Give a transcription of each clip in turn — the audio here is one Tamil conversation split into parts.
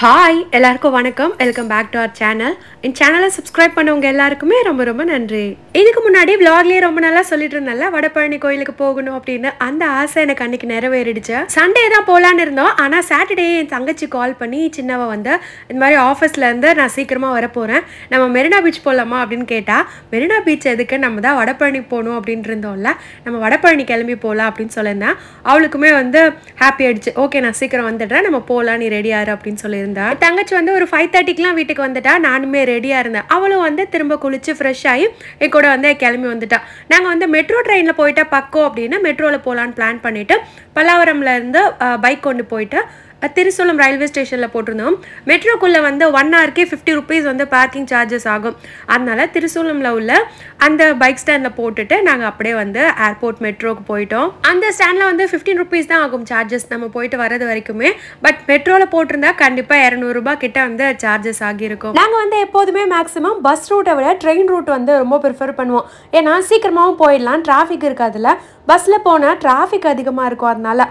ஹாய் எல்லாருக்கும் வணக்கம். Welcome back to our channel. இந்த சேனலை சப்ஸ்கிரைப் பண்ணவங்க எல்லாருக்குமே ரொம்ப ரொம்ப நன்றி. இதுக்கு முன்னாடி விளாக்லேயே ரொம்ப நல்லா சொல்லிட்டு இருந்தேன்ல வடபழனி கோயிலுக்கு போகணும் அப்படின்னு. அந்த ஆசை எனக்கு அன்னைக்கு நிறைவேறிடுச்சு. சண்டே தான் போகலான்னு இருந்தோம். ஆனால் சாட்டர்டே என் தங்கச்சி கால் பண்ணி சின்னவ வந்து இந்த மாதிரி ஆஃபீஸ்லேருந்து நான் சீக்கிரமாக வர போகிறேன், நம்ம மெரினா பீச் போகலாமா அப்படின்னு கேட்டால், மெரினா பீச் எதுக்கு, நம்ம தான் வடபழனி போகணும் அப்படின்ட்டு இருந்தோம்ல, நம்ம வடபழனி கிளம்பி போகலாம் அப்படின்னு சொல்லியிருந்தேன். அவளுக்குமே வந்து ஹாப்பி ஆயிடுச்சு. ஓகே நான் சீக்கிரம் வந்துடுறேன், நம்ம போகலாம், நீ ரெடியாரு அப்படின்னு சொல்லியிருந்தேன். தங்கச்சி வந்து ஒரு 5:30க்குலாம் வீட்டுக்கு வந்துட்டா. நானுமே ரெடியா இருந்தேன். அவளும் வந்து திரும்ப குளிச்சு ஃப்ரெஷ் ஆகி என் கூட வந்து கிளம்பி வந்துட்டா. நாங்கள் வந்து மெட்ரோ ட்ரெயினில் போயிட்டா பக்கம் அப்படின்னு மெட்ரோவில் போகலான்னு பிளான் பண்ணிட்டு பல்லாவரம்ல இருந்து பைக் கொண்டு போயிட்டு திருசூலம் ரயில்வே ஸ்டேஷனில் போட்டிருந்தோம். மெட்ரோக்குள்ளே வந்து 1 ஹவருக்கு 50 rupees வந்து பார்க்கிங் சார்ஜஸ் ஆகும். அதனால திருசூலமில் உள்ள அந்த பைக் ஸ்டாண்டில் போட்டுட்டு நாங்கள் அப்படியே வந்து ஏர்போர்ட் மெட்ரோக்கு போயிட்டோம். அந்த ஸ்டாண்டில் வந்து 15 rupees தான் ஆகும் சார்ஜஸ் நம்ம போயிட்டு வரது வரைக்குமே. பட் மெட்ரோவில் போட்டிருந்தா கண்டிப்பாக 200 ரூபாய் கிட்ட வந்து சார்ஜஸ் ஆகியிருக்கும். நாங்கள் வந்து எப்போதுமே மேக்ஸிமம் பஸ் ரூட்டை விட ட்ரெயின் ரூட் வந்து ரொம்ப ப்ரிஃபர் பண்ணுவோம். ஏன்னா சீக்கிரமாகவும் போயிடலாம், டிராஃபிக் இருக்காதுல்ல. பஸ்ஸில் போனால் டிராஃபிக் அதிகமாக இருக்கும். அதனால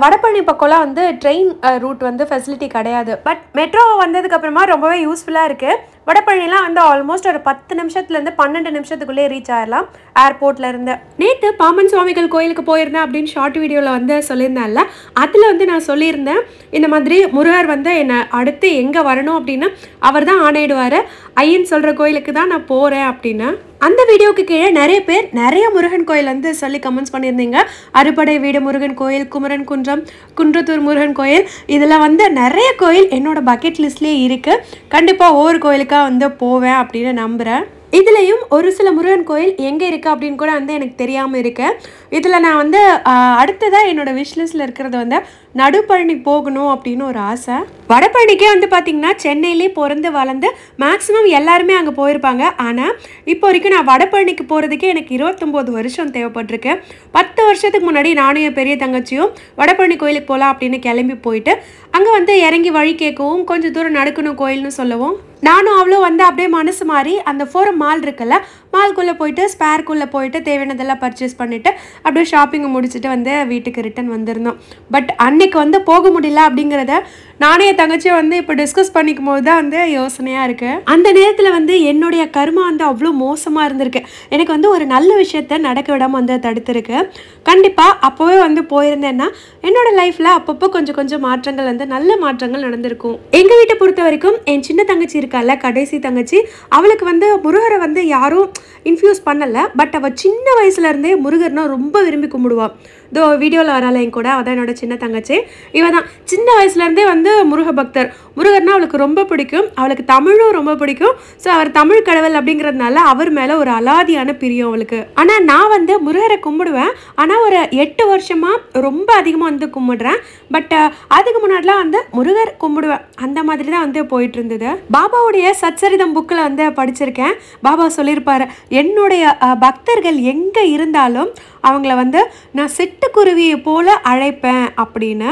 வடபழனி பக்கம்லாம் வந்து ட்ரெயின் ரூட் வந்து ஃபெசிலிட்டி கிடையாது. பட் மெட்ரோ வந்ததுக்கப்புறமா ரொம்பவே யூஸ்ஃபுல்லாக இருக்குது. வடபழனிலாம் வந்து ஆல்மோஸ்ட் ஒரு 10 நிமிஷத்துலேருந்து 12 நிமிஷத்துக்குள்ளே ரீச் ஆகிடலாம் ஏர்போர்ட்லேருந்து. நேற்று பாம்பன் சுவாமிகள் கோயிலுக்கு போயிருந்தேன் அப்படின்னு ஷார்ட் வீடியோவில் வந்து சொல்லியிருந்தேன்ல, அதில் வந்து நான் சொல்லியிருந்தேன் இந்த மாதிரி முருகர் வந்து என்னை அடுத்து எங்கே வரணும் அப்படின்னு அவர் தான் ஆணையிடுவார், ஐயன் சொல்கிற கோயிலுக்கு தான் நான் போகிறேன் அப்படின்னு. அந்த வீடியோக்கு கீழே நிறைய பேர் நிறைய முருகன் கோயில் வந்து சொல்லி கமெண்ட்ஸ் பண்ணியிருந்தீங்க. அறுபடை வீடு முருகன் கோயில், குமரன் குன்றம், குன்றத்தூர் முருகன் கோயில், இதில் வந்து நிறைய கோயில் என்னோட பக்கெட் லிஸ்ட்லேயே இருக்குது. கண்டிப்பாக ஒவ்வொரு கோயிலுக்காக வந்து போவேன் அப்படின்னு நம்புகிறேன். இதுலேயும் ஒரு சில முருகன் கோயில் எங்கே இருக்குது அப்படின்னு கூட வந்து எனக்கு தெரியாமல் இருக்கு. இதில் நான் வந்து அடுத்ததாக என்னோடய விஷ்லிஸ்ட்டில் இருக்கிறது வந்து நடுப்பழனி போகணும் அப்படின்னு ஒரு ஆசை. வடபழனிக்கே வந்து பார்த்திங்கன்னா சென்னையிலே பிறந்து வளர்ந்து மேக்ஸிமம் எல்லாருமே அங்கே போயிருப்பாங்க. ஆனால் இப்போ வரைக்கும் நான் வடபழனிக்கு போகிறதுக்கே எனக்கு 29 வருஷம் தேவைப்பட்டிருக்கு. 10 வருஷத்துக்கு முன்னாடி நானும் என் பெரிய தங்கச்சியும் வடபழனி கோயிலுக்கு போகலாம் அப்படின்னு கிளம்பி போயிட்டு அங்கே வந்து இறங்கி வழி கேட்கவும் கொஞ்சம் தூரம் நடக்கணும் கோயில்னு சொல்லவும் நானும் அவ்வளோ வந்து அப்படியே மனசு மாறி அந்த ஃபோரம் மால் இருக்குல்ல, மால்குள்ளே போயிட்டு ஸ்பேர்க்குள்ளே போயிட்டு தேவையானதெல்லாம் பர்ச்சேஸ் பண்ணிவிட்டு அப்படியே ஷாப்பிங்கை முடிச்சுட்டு வந்து வீட்டுக்கு ரிட்டன் வந்திருந்தோம். பட் அன்னைக்கு வந்து போக முடியல அப்படிங்கிறத நானே என் தங்கச்சியை வந்து இப்போ டிஸ்கஸ் பண்ணிக்கும் போது தான் வந்து யோசனையாக இருக்குது. அந்த நேரத்தில் வந்து என்னுடைய கர்மா வந்து அவ்வளோ மோசமாக இருந்திருக்கு. எனக்கு வந்து ஒரு நல்ல விஷயத்த நடக்க விடாமல் வந்து தடுத்துருக்கு. கண்டிப்பாக அப்போவே வந்து போயிருந்தேன்னா என்னோடய லைஃப்பில் அப்பப்போ கொஞ்சம் கொஞ்சம் மாற்றங்கள் வந்து நல்ல மாற்றங்கள் நடந்திருக்கும். எங்கள் வீட்டை பொறுத்த வரைக்கும் என் சின்ன தங்கச்சி இருக்கால, கடைசி தங்கச்சி, அவளுக்கு வந்து முருகரை வந்து யாரும் இன்ஃபியூஸ் பண்ணலை. பட் அவள் சின்ன வயசுலேருந்தே முருகர்னா ரொம்ப விரும்பி கும்பிடுவாள். இதோ வீடியோவில் வரால என் கூட, அதான் என்னோட சின்ன தங்கச்சி. இவன் தான் சின்ன வயசுலேருந்தே வந்து முருக பக்தர். முருகர்னா அவளுக்கு ரொம்ப பிடிக்கும். அவளுக்கு தமிழும் ரொம்ப பிடிக்கும். ஸோ அவர் தமிழ் கடவுள் அப்படிங்கிறதுனால அவர் மேலே ஒரு அலாதியான பிரியம் அவளுக்கு. ஆனால் நான் வந்து முருகரை கும்பிடுவேன். ஆனால் ஒரு 8 வருஷமாக ரொம்ப அதிகமாக வந்து கும்பிடுறேன். பட் அதுக்கு முன்னாடிலாம் வந்து முருகர் கும்பிடுவேன். அந்த மாதிரி தான் வந்து போயிட்டு இருந்தது. பாபாவுடைய சச்சரிதம் புக்கில் வந்து படிச்சிருக்கேன். பாபா சொல்லியிருப்பாரு, என்னுடைய பக்தர்கள் எங்கே இருந்தாலும் அவங்கள வந்து நான் சிட்டுக்குருவியை போல அழைப்பேன் அப்படின்னு.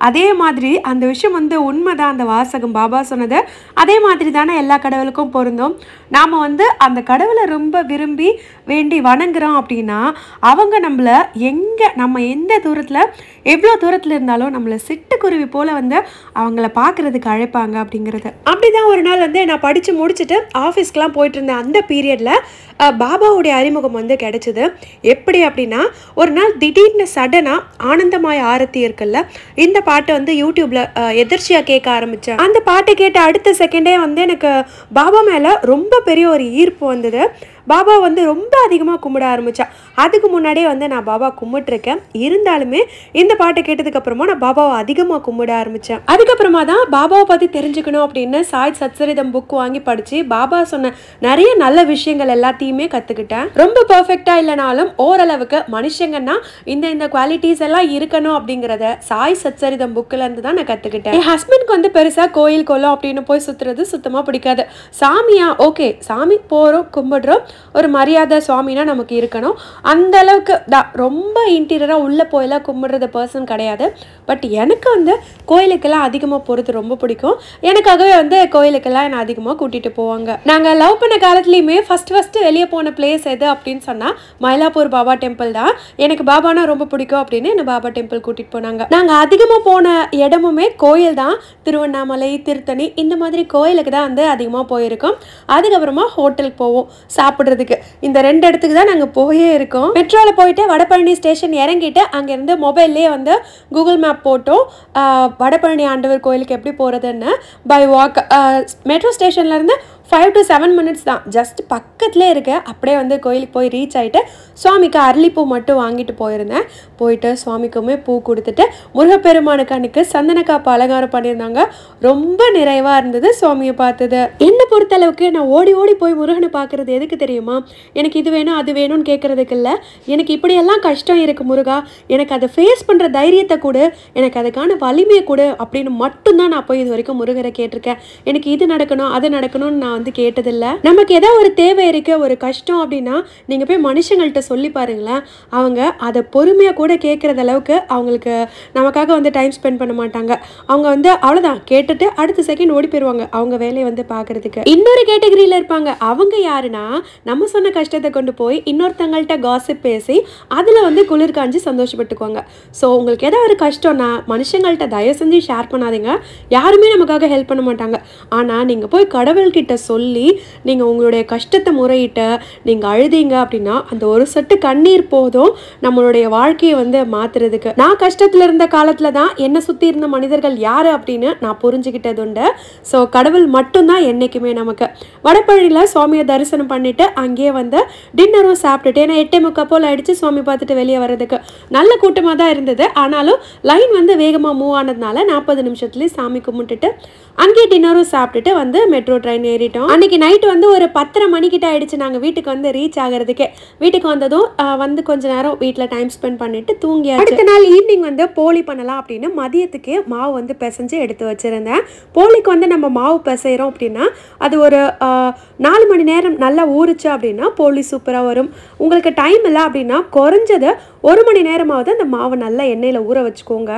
அதே மாதிரி அந்த விஷயம் வந்து உண்மைதான். அந்த வாசகம் பாபா சொன்னது அதே மாதிரி தானே எல்லா கடவுளுக்கும் பொருந்தும். நாம் வந்து அந்த கடவுளை ரொம்ப விரும்பி வேண்டி வணங்குறோம் அப்படின்னா அவங்க நம்மளை நம்ம எந்த தூரத்தில் எவ்வளோ தூரத்தில் இருந்தாலும் நம்மளை சிட்டுக்குருவி போல் வந்து அவங்கள பார்க்குறதுக்கு அழைப்பாங்க அப்படிங்கிறது. அப்படி தான் ஒரு நாள் வந்து நான் படித்து முடிச்சுட்டு ஆஃபீஸ்க்கெலாம் போயிட்டு இருந்தேன். அந்த பீரியடில் பாபாவுடைய அறிமுகம் வந்து கிடைச்சிது. எப்படி அப்படின்னா, ஒரு நாள் திடீர்னு சடனாக ஆனந்தமாய் ஆரத்தி இருக்குல்ல, இந்த பாட்டை வந்து யூடியூப்பில் எதிர்ச்சியாக கேட்க ஆரம்பித்தேன். அந்த பாட்டை கேட்ட அடுத்த செகண்டே வந்து எனக்கு பாபா மேலே ரொம்ப பெரிய ஒரு ஈர்ப்பு வந்தது. பாபா வந்து ரொம்ப அதிகமாக கும்பிட ஆரம்பித்தேன். அதுக்கு முன்னாடியே வந்து நான் பாபா கும்பிட்டுருக்கேன். இருந்தாலுமே இந்த பாட்டை கேட்டதுக்கப்புறமா நான் பாபாவை அதிகமாக கும்பிட ஆரம்பித்தேன். அதுக்கப்புறமா தான் பாபாவை பற்றி தெரிஞ்சுக்கணும் அப்படின்னு சாய் சச்சரிதம் புக் வாங்கி படித்து பாபா சொன்ன நிறைய நல்ல விஷயங்கள் எல்லாத்தையுமே கற்றுக்கிட்டேன். ரொம்ப பர்ஃபெக்டாக இல்லைனாலும் ஓரளவுக்கு மனுஷங்கன்னா இந்த குவாலிட்டிஸ் எல்லாம் இருக்கணும் அப்படிங்கிறத சாய் சச்சரிதம் புக்கில் இருந்து தான் நான் கற்றுக்கிட்டேன். என் ஹஸ்பண்ட்க்கு வந்து பெருசாக கோயில் கோலம் அப்படின்னு போய் சுற்றுறது சுத்தமாக பிடிக்காது. சாமியா ஓகே, சாமி போகிறோம் கும்பிடுறோம், ஒரு மரியாதை சுவாமினா நமக்கு இருக்கணும். அந்த அளவுக்கு தான். ரொம்ப இன்டீரியராக உள்ளே போயெல்லாம் கும்பிட்றது பர்சன் கிடையாது. பட் எனக்கு வந்து கோயிலுக்கெல்லாம் அதிகமாக போகிறது ரொம்ப பிடிக்கும். எனக்காகவே வந்து கோயிலுக்கெல்லாம் என்னை அதிகமாக கூட்டிகிட்டு போவாங்க. நாங்கள் லவ் பண்ண காலத்துலேயுமே ஃபஸ்ட்டு வெளியே போன பிளேஸ் எது அப்படின்னு சொன்னால் மயிலாப்பூர் பாபா டெம்பிள் தான். எனக்கு பாபானா ரொம்ப பிடிக்கும் அப்படின்னு என்னை பாபா டெம்பிள் கூட்டிகிட்டு போனாங்க. நாங்கள் அதிகமாக போன இடமுமே கோயில் தான். திருவண்ணாமலை, திருத்தணி இந்த மாதிரி கோயிலுக்கு தான் வந்து அதிகமாக போயிருக்கோம். அதுக்கப்புறமா ஹோட்டலுக்கு போவோம் சாப்பிட்றதுக்கு. இந்த 2 இடத்துக்கு தான் நாங்கள் போயே இருக்கோம். மெட்ரோவில் போயிட்டு வடபழனி ஸ்டேஷன் இறங்கிட்டு அங்கேருந்து மொபைல்லேயே வந்து கூகுள் மேப் போட்டோம் வடபழனி ஆண்டவர் கோயிலுக்கு எப்படி போகிறதுன்னு. பை வாக் மெட்ரோ ஸ்டேஷன்லேருந்து 5 to 7 minutes தான். ஜஸ்ட் பக்கத்துலேயே இருக்க. அப்படியே வந்து கோயிலுக்கு போய் ரீச் ஆகிட்டு சுவாமிக்கு அரளிப்பூ மட்டும் வாங்கிட்டு போயிருந்தேன். போயிட்டு சுவாமிக்குமே பூ கொடுத்துட்டு முருகப்பெருமானுக்கு அன்னைக்கு சந்தனக்காப்பு அலங்காரம் பண்ணியிருந்தாங்க. ரொம்ப நிறைவாக இருந்தது சுவாமியை பார்த்தது. என்னை பொறுத்தளவுக்கு நான் ஓடி ஓடி போய் முருகனை பார்க்குறது எதுக்கு தெரியுமா? எனக்கு இது வேணும் அது வேணும்னு கேட்குறதுக்கு இல்லை. எனக்கு இப்படியெல்லாம் கஷ்டம் இருக்குது முருகா, எனக்கு அதை ஃபேஸ் பண்ணுற தைரியத்தை கொடு, எனக்கு அதுக்கான வலிமையை கொடு அப்படின்னு மட்டும்தான் நான் போய் இது வரைக்கும் முருகரை கேட்டிருக்கேன். எனக்கு இது நடக்கணும் அது நடக்கணும்னு நான் வந்து கேட்டதில்லை. நமக்கு ஏதாவது ஒரு தேவை இருக்கு, ஒரு கஷ்டம் அப்படின்னா நீங்கள் போய் மனுஷங்கள்கிட்ட சொல்லி பாருங்களேன். அவங்க அதை பொறுமையாக கூட கேட்குறது அளவுக்கு அவங்களுக்கு நமக்காக வந்து டைம் ஸ்பெண்ட் பண்ண மாட்டாங்க. அவங்க வந்து அவ்வளோதான் கேட்டுட்டு அடுத்த செகண்ட் ஓடி போயிடுவாங்க அவங்க வேலையை வந்து பார்க்குறதுக்கு. இன்னொரு கேட்டகரியில் இருப்பாங்க. அவங்க யாருன்னா நம்ம சொன்ன கஷ்டத்தை கொண்டு போய் இன்னொருத்தங்கள்ட்ட காசிப் பேசி அதில் வந்து குளிர் காஞ்சி சந்தோஷப்பட்டுக்குவாங்க. ஸோ உங்களுக்கு ஏதாவது ஒரு கஷ்டம்னா மனுஷங்கள்கிட்ட தயவு செஞ்சு ஷேர் பண்ணாதீங்க. யாருமே நமக்காக ஹெல்ப் பண்ண மாட்டாங்க. ஆனால் நீங்கள் போய் கடவுள்கிட்ட சொல்லி நீங்கள் உங்களுடைய கஷ்டத்தை முறையிட்ட நீங்கள் அழுதீங்க அப்படின்னா அந்த ஒரு சொட்டு கண்ணீர் போதும் நம்மளுடைய வாழ்க்கையை வந்து மாற்றுறதுக்கு. நான் கஷ்டத்தில் இருந்த காலத்தில் தான் என்னை சுற்றி இருந்த மனிதர்கள் யார் அப்படின்னு நான் புரிஞ்சுக்கிட்டது உண்டு. ஸோ கடவுள் மட்டும்தான் என்றைக்குமே நமக்கு. வடபழனியில் சுவாமியை தரிசனம் பண்ணிவிட்டு அங்கேயே வந்து டின்னரும் சாப்பிட்டுட்டு, ஏன்னா 8:45 போல் ஆயிடுச்சு சுவாமி பார்த்துட்டு வெளியே வர்றதுக்கு. நல்ல கூட்டமாக தான் இருந்தது. ஆனாலும் லைன் வந்து வேகமாக மூவ் ஆனதுனால 40 நிமிஷத்துலேயே சாமி கும்பிட்டுட்டு அங்கேயே டின்னரும் சாப்பிட்டுட்டு வந்து மெட்ரோ ட்ரெயின் ஏறிட்டோம். அன்றைக்கி நைட்டு வந்து ஒரு 10:30 மணிக்கிட்ட ஆகிடுச்சு நாங்கள் வீட்டுக்கு வந்து ரீச் ஆகிறதுக்கே. வீட்டுக்கு வந்ததும் வந்து கொஞ்ச நேரம் வீட்டில் டைம் ஸ்பெண்ட் பண்ணிவிட்டு தூங்கியாச்சு. அடுத்த நாள் ஈவினிங் வந்து போலி பண்ணலாம் அப்படின்னு மதியத்துக்கு மாவு வந்து பிசைஞ்சு எடுத்து வச்சுருந்தேன். போலிக்கு வந்து நம்ம மாவு பிசைகிறோம் அப்படின்னா அது ஒரு 4 மணி நேரம் நல்லா ஊறிச்சு அப்படின்னா போலி சூப்பராக வரும். உங்களுக்கு டைம் இல்லை அப்படின்னா குறைஞ்சது 1 மணி நேரமாவது அந்த மாவு நல்லா எண்ணெயில் ஊற வச்சுக்கோங்க.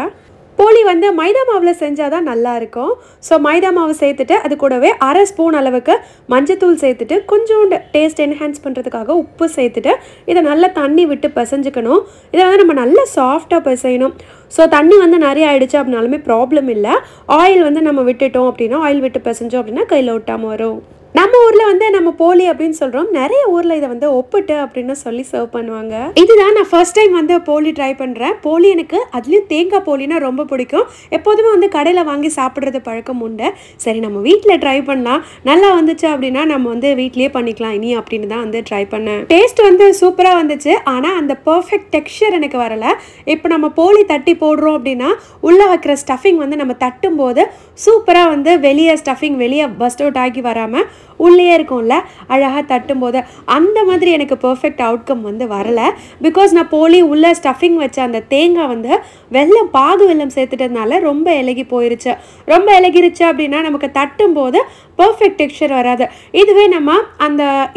போலி வந்து மைதா மாவில் செஞ்சால் தான் நல்லாயிருக்கும். ஸோ மைதா மாவு சேர்த்துட்டு அது கூடவே 1/2 ஸ்பூன் அளவுக்கு மஞ்சத்தூள் சேர்த்துட்டு கொஞ்சோண்டு டேஸ்ட் என்ஹான்ஸ் பண்ணுறதுக்காக உப்பு சேர்த்துட்டு இதை நல்லா தண்ணி விட்டு பிசைஞ்சுக்கணும். இதை வந்து நம்ம நல்லா சாஃப்டாக பிசையணும். ஸோ தண்ணி வந்து நிறைய ஆகிடுச்சு அப்படின்னாலுமே ப்ராப்ளம் இல்லை. ஆயில் வந்து நம்ம விட்டுட்டோம் அப்படின்னா ஆயில் விட்டு பிசைஞ்சோம் அப்படின்னா கையில் ஒட்டாமல் வரும். நம்ம ஊரில் வந்து நம்ம போலி அப்படின்னு சொல்கிறோம். நிறைய ஊரில் இதை வந்து ஒப்பிட்டு அப்படின்னு சொல்லி சர்வ் பண்ணுவாங்க. இதுதான் நான் ஃபர்ஸ்ட் டைம் வந்து போலி ட்ரை பண்ணுறேன். போலி எனக்கு அதுலேயும் தேங்காய் போலினா ரொம்ப பிடிக்கும். எப்போதுமே வந்து கடையில் வாங்கி சாப்பிட்றது பழக்கம் உண்டு. சரி நம்ம வீட்டில் ட்ரை பண்ணலாம், நல்லா வந்துச்சு அப்படின்னா நம்ம வந்து வீட்லேயே பண்ணிக்கலாம் இனி அப்படின்னு தான் வந்து ட்ரை பண்ணேன். டேஸ்ட் வந்து சூப்பராக வந்துச்சு. ஆனால் அந்த பர்ஃபெக்ட் டெக்ஸ்சர் எனக்கு வரலை. இப்போ நம்ம போலி தட்டி போடுறோம் அப்படின்னா உள்ளே வைக்கிற ஸ்டஃபிங் வந்து நம்ம தட்டும் போது சூப்பராக வந்து வெளியே ஸ்டஃபிங் வெளியே பஸ்ட் அவுட் ஆகி வராமல் உள்ளே இருக்கும்ல அழகாக தட்டும்போது அந்த மாதிரி எனக்கு பர்ஃபெக்ட் அவுட்கம் வந்து வரலை. பிகாஸ் நான் போலி உள்ள ஸ்டஃபிங் வச்ச அந்த தேங்காய் வந்து வெல்லம் பாகு வெல்லம் சேர்த்துட்டதுனால ரொம்ப இலகி போயிருச்சு. ரொம்ப இலகிருச்சு அப்படின்னா நமக்கு தட்டும் போது பர்ஃபெக்ட் டெக்ஸ்சர் வராது. இதுவே நம்ம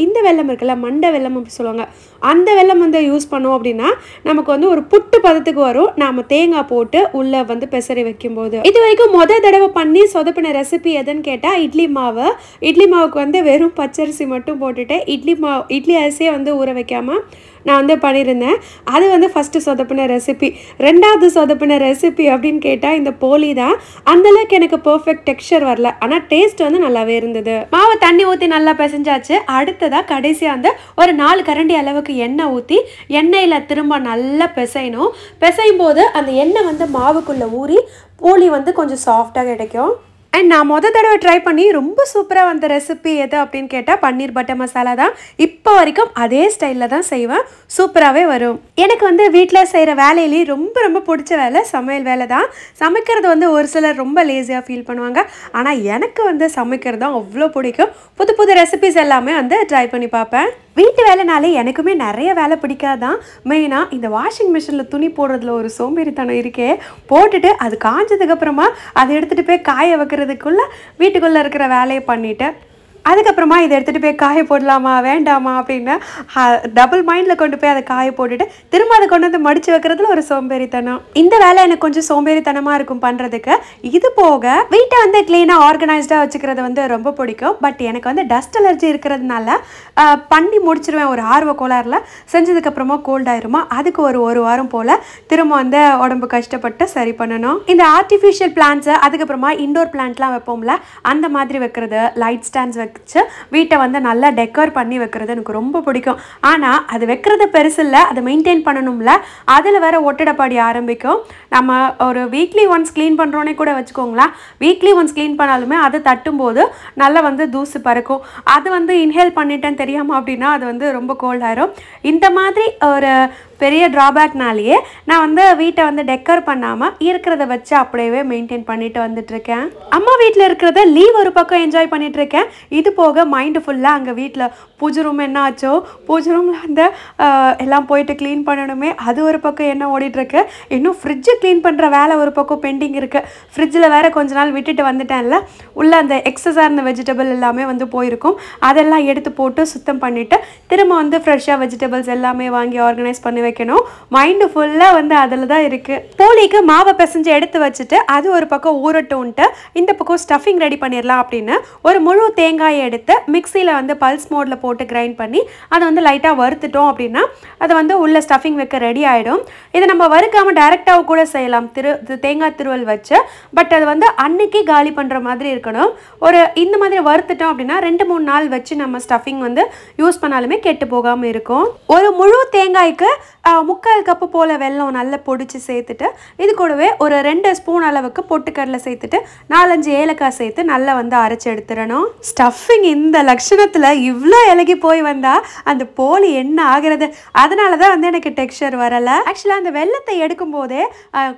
இந்த வெல்லம் இருக்குல்ல மண்டை வெல்லம் அப்படி சொல்லுவாங்க, அந்த வெல்லம் வந்து யூஸ் பண்ணோம் அப்படின்னா நமக்கு வந்து ஒரு புட்டு பதத்துக்கு வரும். நாம் தேங்காய் போட்டு உள்ளே வந்து பெசரி வைக்கும்போது. இது வரைக்கும் தடவை பண்ணி சொதப்பின ரெசிபி எதுன்னு கேட்டால் இட்லி மாவு. இட்லி மாவுக்கு வந்து வெறும் பச்சரிசி மட்டும் போட்டுட்டு இட்லி அரிசியை வந்து ஊற வைக்காமல் நான் வந்து பண்ணியிருந்தேன். அது வந்து ஃபஸ்ட்டு சொதப்பின ரெசிபி. 2வது சொதப்பின ரெசிபி அப்படின்னு கேட்டால் இந்த போலி தான். அந்தளவுக்கு எனக்கு பர்ஃபெக்ட் டெக்ஸ்சர் வரல. ஆனால் டேஸ்ட் வந்து நல்லாவே இருந்தது. மாவை தண்ணி ஊற்றி நல்லா பிசைஞ்சாச்சு. அடுத்ததாக கடைசியாக வந்து ஒரு 4 கரண்டி அளவுக்கு எண்ணெய் ஊற்றி எண்ணெயில் திரும்ப நல்லா பிசையணும். பிசையும் போது அந்த எண்ணெய் வந்து மாவுக்குள்ளே ஊறி போலி வந்து கொஞ்சம் சாஃப்டாக கிடைக்கும். அண்ட் நான் தடவை ட்ரை பண்ணி ரொம்ப சூப்பராக வந்த ரெசிபி எது அப்படின்னு கேட்டால் பன்னீர் பட்டர் மசாலா தான். இப்போ வரைக்கும் அதே ஸ்டைலில் தான் செய்வேன். சூப்பராகவே வரும். எனக்கு வந்து வீட்டில் செய்கிற வேலையிலேயே ரொம்ப ரொம்ப பிடிச்ச வேலை சமையல் வேலை தான். சமைக்கிறது வந்து ஒரு சிலர் ரொம்ப லேசியாக ஃபீல் பண்ணுவாங்க. ஆனால் எனக்கு வந்து சமைக்கிறது தான் அவ்வளோ பிடிக்கும். புது புது ரெசிபிஸ் எல்லாமே வந்து ட்ரை பண்ணி பார்ப்பேன். வீட்டு வேலைனாலே எனக்குமே நிறைய வேலை பிடிக்காதான். மெயினாக இந்த வாஷிங் மிஷினில் துணி போடுறதுல ஒரு சோம்பேறித்தனம் இருக்கே. போட்டுட்டு அது காஞ்சதுக்கப்புறமா அதை எடுத்துகிட்டு போய் காய வைக்கிறதுக்குள்ளே வீட்டுக்குள்ளே இருக்கிற வேலையை பண்ணிவிட்டு அதுக்கப்புறமா இதை எடுத்துகிட்டு போய் காய போடலாமா வேண்டாமா அப்படின்னு டபுள் மைண்டில் கொண்டு போய் அதை காய போட்டுட்டு திரும்ப அதை கொண்டு வந்து மடித்து வைக்கிறதுல ஒரு சோம்பேறித்தனம். இந்த வேலை எனக்கு கொஞ்சம் சோம்பேறித்தனமாக இருக்கும் பண்ணுறதுக்கு. இது போக வீட்டை வந்து க்ளீனாக ஆர்கனைஸ்டாக வச்சுக்கிறது வந்து ரொம்ப பிடிக்கும். பட் எனக்கு வந்து டஸ்ட் அலர்ஜி இருக்கிறதுனால பண்ணி முடிச்சிருவேன் ஒரு ஆர்வ கோளாறுல. செஞ்சதுக்கப்புறமா கோல்ட் ஆயிருமா, அதுக்கு ஒரு வாரம் போல் திரும்ப வந்து உடம்பு கஷ்டப்பட்டு சரி பண்ணணும். இந்த ஆர்டிஃபிஷியல் பிளான்ட்ஸு அதுக்கப்புறமா இண்டோர் பிளான்ட்லாம் வைப்போம்ல, அந்த மாதிரி வைக்கிறது, லைட் ஸ்டாண்ட்ஸ் வச்சு வீட்டை வந்து நல்லா டெக்கோர் பண்ணி வைக்கிறது எனக்கு ரொம்ப பிடிக்கும். ஆனால் அது வைக்கிறது பெருசு இல்லை, அதை மெயின்டைன் பண்ணணும்ல, அதில் வேற ஒட்டடப்பாடி ஆரம்பிக்கும். நம்ம ஒரு வீக்லி ஒன்ஸ் க்ளீன் பண்ணுறோன்னே கூட வச்சுக்கோங்களேன். வீக்லி ஒன்ஸ் க்ளீன் பண்ணாலுமே அதை தட்டும்போது நல்லா வந்து தூசு பறக்கும். அது வந்து இன்ஹேல் பண்ணிட்டேன்னு தெரியாமல் அப்படின்னா அது வந்து ரொம்ப கோல்ட் ஆயிரும். இந்த மாதிரி ஒரு பெரிய ட்ராபேக்னாலேயே நான் வந்து வீட்டை வந்து டெக்கர் பண்ணாமல் இருக்கிறத வச்சு அப்படியே மெயின்டைன் பண்ணிட்டு வந்துட்டுருக்கேன். அம்மா வீட்டில் இருக்கிறத லீவ் ஒரு பக்கம் என்ஜாய் பண்ணிகிட்ருக்கேன். இது போக மைண்டு ஃபுல்லாக அங்கே வீட்டில் பூஜை ரூம் என்ன ஆச்சோ, பூஜை ரூமில் வந்து எல்லாம் போயிட்டு க்ளீன் பண்ணணுமே, அது ஒரு பக்கம் என்ன ஓடிட்டுருக்கு. இன்னும் ஃப்ரிட்ஜு க்ளீன் பண்ணுற வேலை ஒரு பக்கம் பெண்டிங் இருக்குது. ஃப்ரிட்ஜில் வேறு கொஞ்ச நாள் விட்டுட்டு வந்துட்டேன்ல, உள்ளே அந்த எக்ஸஸாக இருந்த வெஜிடபிள் எல்லாமே வந்து போயிருக்கும். அதெல்லாம் எடுத்து போட்டு சுத்தம் பண்ணிவிட்டு திரும்ப வந்து ஃப்ரெஷ்ஷாக வெஜிடபிள்ஸ் எல்லாமே வாங்கி ஆர்கனைஸ் பண்ணி வைக்கணும். மைண்டு ஃபுல்லாக வந்து அதில் தான் இருக்குது. போலிக்கு மாவை பிசைஞ்சு எடுத்து வச்சுட்டு அது ஒரு பக்கம் ஊறட்டும்ட்டு இந்த பக்கம் ஸ்டஃபிங் ரெடி பண்ணிடலாம் அப்படின்னு ஒரு முழு தேங்காயை எடுத்து மிக்சியில் வந்து பல்ஸ் மோடில் போட்டு கிரைண்ட் பண்ணி அதை வந்து லைட்டாக வறுத்துட்டோம் அப்படின்னா அதை வந்து உள்ள ஸ்டஃபிங் வைக்க ரெடி ஆகிடும். இதை நம்ம வறுக்காமல் டைரெக்டாக கூட செய்யலாம் தேங்காய் திருவல் வச்சு. பட் அது வந்து அன்னைக்கு காலி பண்ணுற மாதிரி இருக்கணும். ஒரு இந்த மாதிரி வறுத்துட்டோம் அப்படின்னா 2-3 நாள் வச்சு நம்ம ஸ்டஃபிங் வந்து யூஸ் பண்ணாலுமே கெட்டு போகாமல் இருக்கும். ஒரு முழு தேங்காய்க்கு 3/4 கப்பு போல் வெல்லம் நல்லா பொடிச்சு சேர்த்துட்டு இது கூடவே ஒரு 2 ஸ்பூன் அளவுக்கு பொட்டுக்கடலை சேர்த்துட்டு 4-5 ஏலக்காய் சேர்த்து நல்லா வந்து அரைச்சி எடுத்துடணும். ஸ்டஃபிங் இந்த லட்சணத்தில் இவ்வளோ இலகி போய் வந்தால் அந்த போலி என்ன ஆகிறது? அதனால தான் வந்து எனக்கு டெக்ஸ்சர் வரலை. ஆக்சுவலாக அந்த வெல்லத்தை எடுக்கும் போதே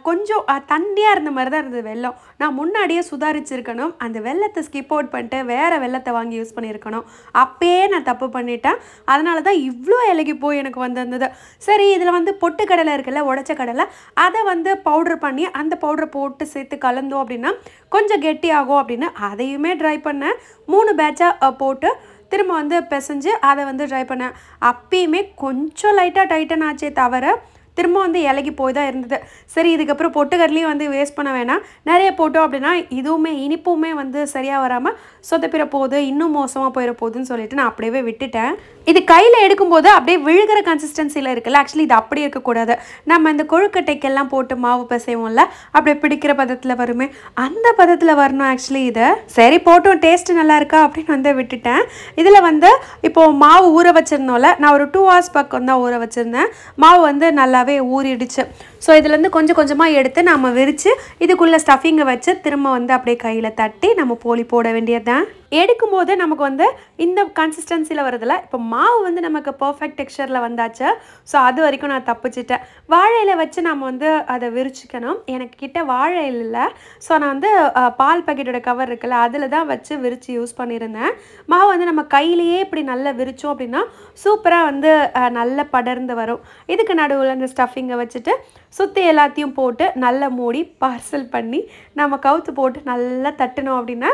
கொஞ்சம் தண்ணியாக இருந்த மாதிரி தான் இருந்தது வெல்லம். நான் முன்னாடியே சுதாரிச்சிருக்கணும். அந்த வெல்லத்தை ஸ்கிப் அவுட் பண்ணிட்டு வேறு வெல்லத்தை வாங்கி யூஸ் பண்ணியிருக்கணும். அப்பயே நான் தப்பு பண்ணிட்டேன். அதனால தான் இவ்வளோ இலகி போய் எனக்கு வந்திருந்தது. சரி, இதில் வந்து பொட்டுக்கடலை இருக்குல்ல, உடச்ச கடலை, அதை வந்து பவுட்ரு பண்ணி அந்த பவுடரை போட்டு சேர்த்து கலந்தோம் அப்படின்னா கொஞ்சம் கெட்டியாகும் அப்படின்னு அதையுமே ட்ரை பண்ணேன். 3 பேட்சாக போட்டு திரும்ப வந்து பிசைஞ்சு அதை வந்து ட்ரை பண்ணேன். அப்பயுமே கொஞ்சம் லைட்டாக டைட்டன் ஆச்சே தவிர திரும்ப வந்து இலகி போய் தான் இருந்தது. சரி, இதுக்கப்புறம் பொட்டுக்கடலையும் வந்து வேஸ்ட் பண்ண வேணாம், நிறைய போட்டோம் அப்படின்னா இதுவுமே இனிப்புமே வந்து சரியாக வராமல் சொதப்பிற போகுது, இன்னும் மோசமாக போயிட போகுதுன்னு சொல்லிட்டு நான் அப்படியே விட்டுட்டேன். இது கையில் எடுக்கும்போது அப்படியே விழுகிற கன்சிஸ்டன்சியில் இருக்குல்ல, ஆக்சுவலி இது அப்படி இருக்கக்கூடாது. நம்ம இந்த கொழுக்கட்டைக்கெல்லாம் போட்டு மாவு பிசைவோம்ல, அப்படியே பிடிக்கிற பதத்தில் வருமே, அந்த பதத்தில் வரணும் ஆக்சுவலி இது. சரி போட்டோம், டேஸ்ட்டு நல்லா இருக்கா அப்படின்னு வந்து விட்டுட்டேன். இதில் வந்து இப்போது மாவு ஊற வச்சுருந்தோம்ல, நான் ஒரு 2 hours பக்கம் தான் ஊற வச்சுருந்தேன். மாவு வந்து நல்லாவே ஊறிடுச்சு. ஸோ இதுலேருந்து கொஞ்சம் கொஞ்சமாக எடுத்து நம்ம விரித்து இதுக்குள்ளே ஸ்டஃபிங்கை வச்சு திரும்ப வந்து அப்படியே கையில் தட்டி நம்ம போலி போட வேண்டியது தான். எடுக்கும்போது நமக்கு வந்து இந்த கன்சிஸ்டன்சியில் வருதில்ல, இப்போ மாவு வந்து நமக்கு பர்ஃபெக்ட் டெக்ஸ்சரில் வந்தாச்சு. ஸோ அது வரைக்கும் நான் தப்பிச்சிட்டேன். வாழையில வச்சு நம்ம வந்து அதை விரிச்சிக்கணும். எனக்கு கிட்ட வாழை இல்லை, ஸோ நான் வந்து பால் பாக்கெட்டோட கவர் இருக்குல்ல, அதில் தான் வச்சு விரித்து யூஸ் பண்ணியிருந்தேன். மாவு வந்து நம்ம கையிலேயே இப்படி நல்லா விரித்தோம் அப்படின்னா சூப்பராக வந்து நல்லா படர்ந்து வரும். இதுக்கு நடுவில் இந்த ஸ்டஃபிங்கை வச்சுட்டு சுற்றி எல்லாத்தையும் போட்டு நல்லா மூடி பார்சல் பண்ணி நம்ம கவுத்து போட்டு நல்லா தட்டணும் அப்படின்னா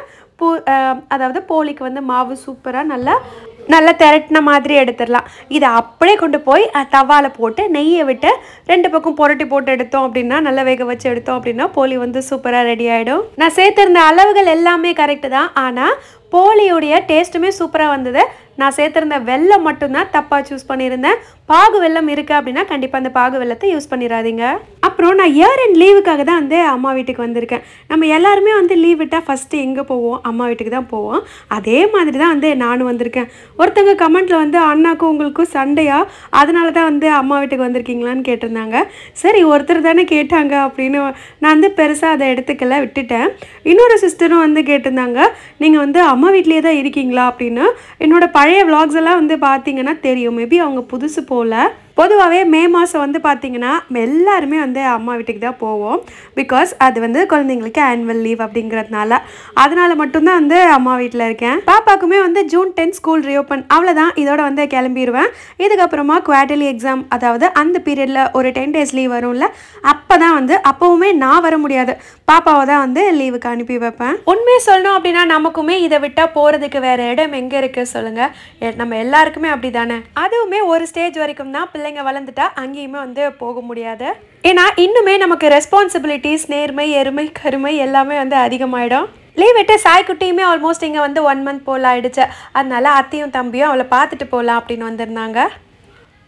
அதாவது போலிக்கு வந்து மாவு சூப்பராக நல்லா திரட்டின மாதிரி எடுத்துடலாம். இதை அப்படியே கொண்டு போய் தவாவில் போட்டு நெய்யை விட்டு 2 பக்கம் புரட்டி போட்டு எடுத்தோம் அப்படின்னா, நல்லா வேக வச்சு எடுத்தோம் அப்படின்னா போலி வந்து சூப்பராக ரெடி ஆகிடும். நான் சேர்த்துருந்த அளவுகள் எல்லாமே கரெக்டு தான், ஆனால் போலியுடைய டேஸ்ட்டுமே சூப்பராக வந்தது. நான் சேர்த்துருந்த வெல்லம் மட்டும்தான் தப்பாக சூஸ் பண்ணியிருந்தேன். பாகு வெல்லம் இருக்குது அப்படின்னா கண்டிப்பாக அந்த பாகு வெல்லத்தை யூஸ் பண்ணிடாதீங்க. அப்புறம் நான் இயர் அண்ட் லீவுக்காக தான் வந்து அம்மா வீட்டுக்கு வந்திருக்கேன். நம்ம எல்லாருமே வந்து லீவ் விட்டால் ஃபஸ்ட்டு எங்கே போவோம்? அம்மா வீட்டுக்கு தான் போவோம். அதே மாதிரி தான் வந்து நானும் வந்திருக்கேன். ஒருத்தங்க கமெண்ட்டில் வந்து அண்ணாக்கும் உங்களுக்கும் சண்டையா, அதனால தான் வந்து அம்மா வீட்டுக்கு வந்திருக்கீங்களான்னு கேட்டிருந்தாங்க. சரி, ஒருத்தர் தானே கேட்டாங்க அப்படின்னு நான் வந்து பெருசாக அதை எடுத்துக்கல, விட்டுட்டேன். இன்னொரு சிஸ்டரும் வந்து கேட்டிருந்தாங்க, நீங்கள் வந்து அம்மா வீட்லேயே தான் இருக்கீங்களா அப்படின்னு. என்னோட பழைய விளாக்ஸ் எல்லாம் வந்து பார்த்தீங்கன்னா தெரியும், மேபி அவங்க புதுசு போல். பொதுவாகவே மே மாதம் வந்து பார்த்திங்கன்னா எல்லாருமே வந்து அம்மா வீட்டுக்கு தான் போவோம். பிகாஸ் அது வந்து குழந்தைங்களுக்கு ஆனுவல் லீவ் அப்படிங்கிறதுனால. அதனால் மட்டும்தான் வந்து அம்மா வீட்டில் இருக்கேன். பாப்பாக்குமே வந்து ஜூன் 10 ஸ்கூல் ரீஓப்பன். அவ்வளோதான், இதோட வந்து கிளம்பிடுவேன். இதுக்கப்புறமா குவார்டர்லி எக்ஸாம், அதாவது அந்த பீரியடில் ஒரு 10 days லீவ் வரும்ல, அப்போ தான் வந்து அப்போவுமே நான் வர முடியாது. பாப்பாவை தான் வந்து லீவுக்கு அனுப்பி வைப்பேன். உண்மையை சொல்லணும் அப்படின்னா நமக்குமே இதை விட்டால் போகிறதுக்கு வேறு இடம் எங்கே இருக்குது சொல்லுங்கள்? நம்ம எல்லாருக்குமே அப்படி தானே. அதுவுமே ஒரு ஸ்டேஜ் வரைக்கும் தான். பிள்ளைங்க வளர்ந்துட்டா அங்கேயுமே வந்து போக முடியாது. ஏன்னா இன்னுமே நமக்கு ரெஸ்பான்சிபிலிட்டிஸ், நேர்மை, எருமை, கருமை எல்லாமே வந்து அதிகமாகிடும். லீவ் விட்டு சாய்க்குட்டியுமே ஆல்மோஸ்ட் இங்கே வந்து 1 month போல் ஆகிடுச்சு. அதனால அத்தையும் தம்பியும் அவளை பார்த்துட்டு போகலாம் அப்படின்னு வந்திருந்தாங்க.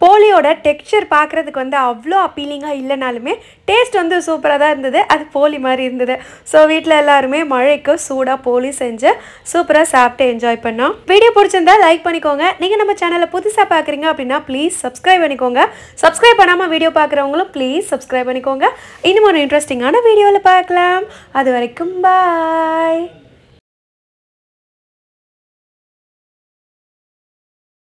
போலியோட டெக்ஸ்சர் பார்க்குறதுக்கு வந்து அவ்வளோ அப்பீலிங்காக இல்லைனாலுமே டேஸ்ட் வந்து சூப்பராக தான் இருந்தது. அது போலி மாதிரி இருந்தது. ஸோ வீட்டில் எல்லாருமே மழைக்கு சூடாக போலி செஞ்சு சூப்பராக சாப்பிட்டு என்ஜாய் பண்ணோம். வீடியோ பிடிச்சிருந்தா லைக் பண்ணிக்கோங்க. நீங்கள் நம்ம சேனலை புதுசாக பார்க்குறீங்க அப்படின்னா ப்ளீஸ் சப்ஸ்கிரைப் பண்ணிக்கோங்க. சப்ஸ்கிரைப் பண்ணாமல் வீடியோ பார்க்குறவங்களும் ப்ளீஸ் சப்ஸ்கிரைப் பண்ணிக்கோங்க. இன்னும் ஒரு இன்ட்ரெஸ்டிங்கான வீடியோவில் பார்க்கலாம். அது வரைக்கும் பாய்.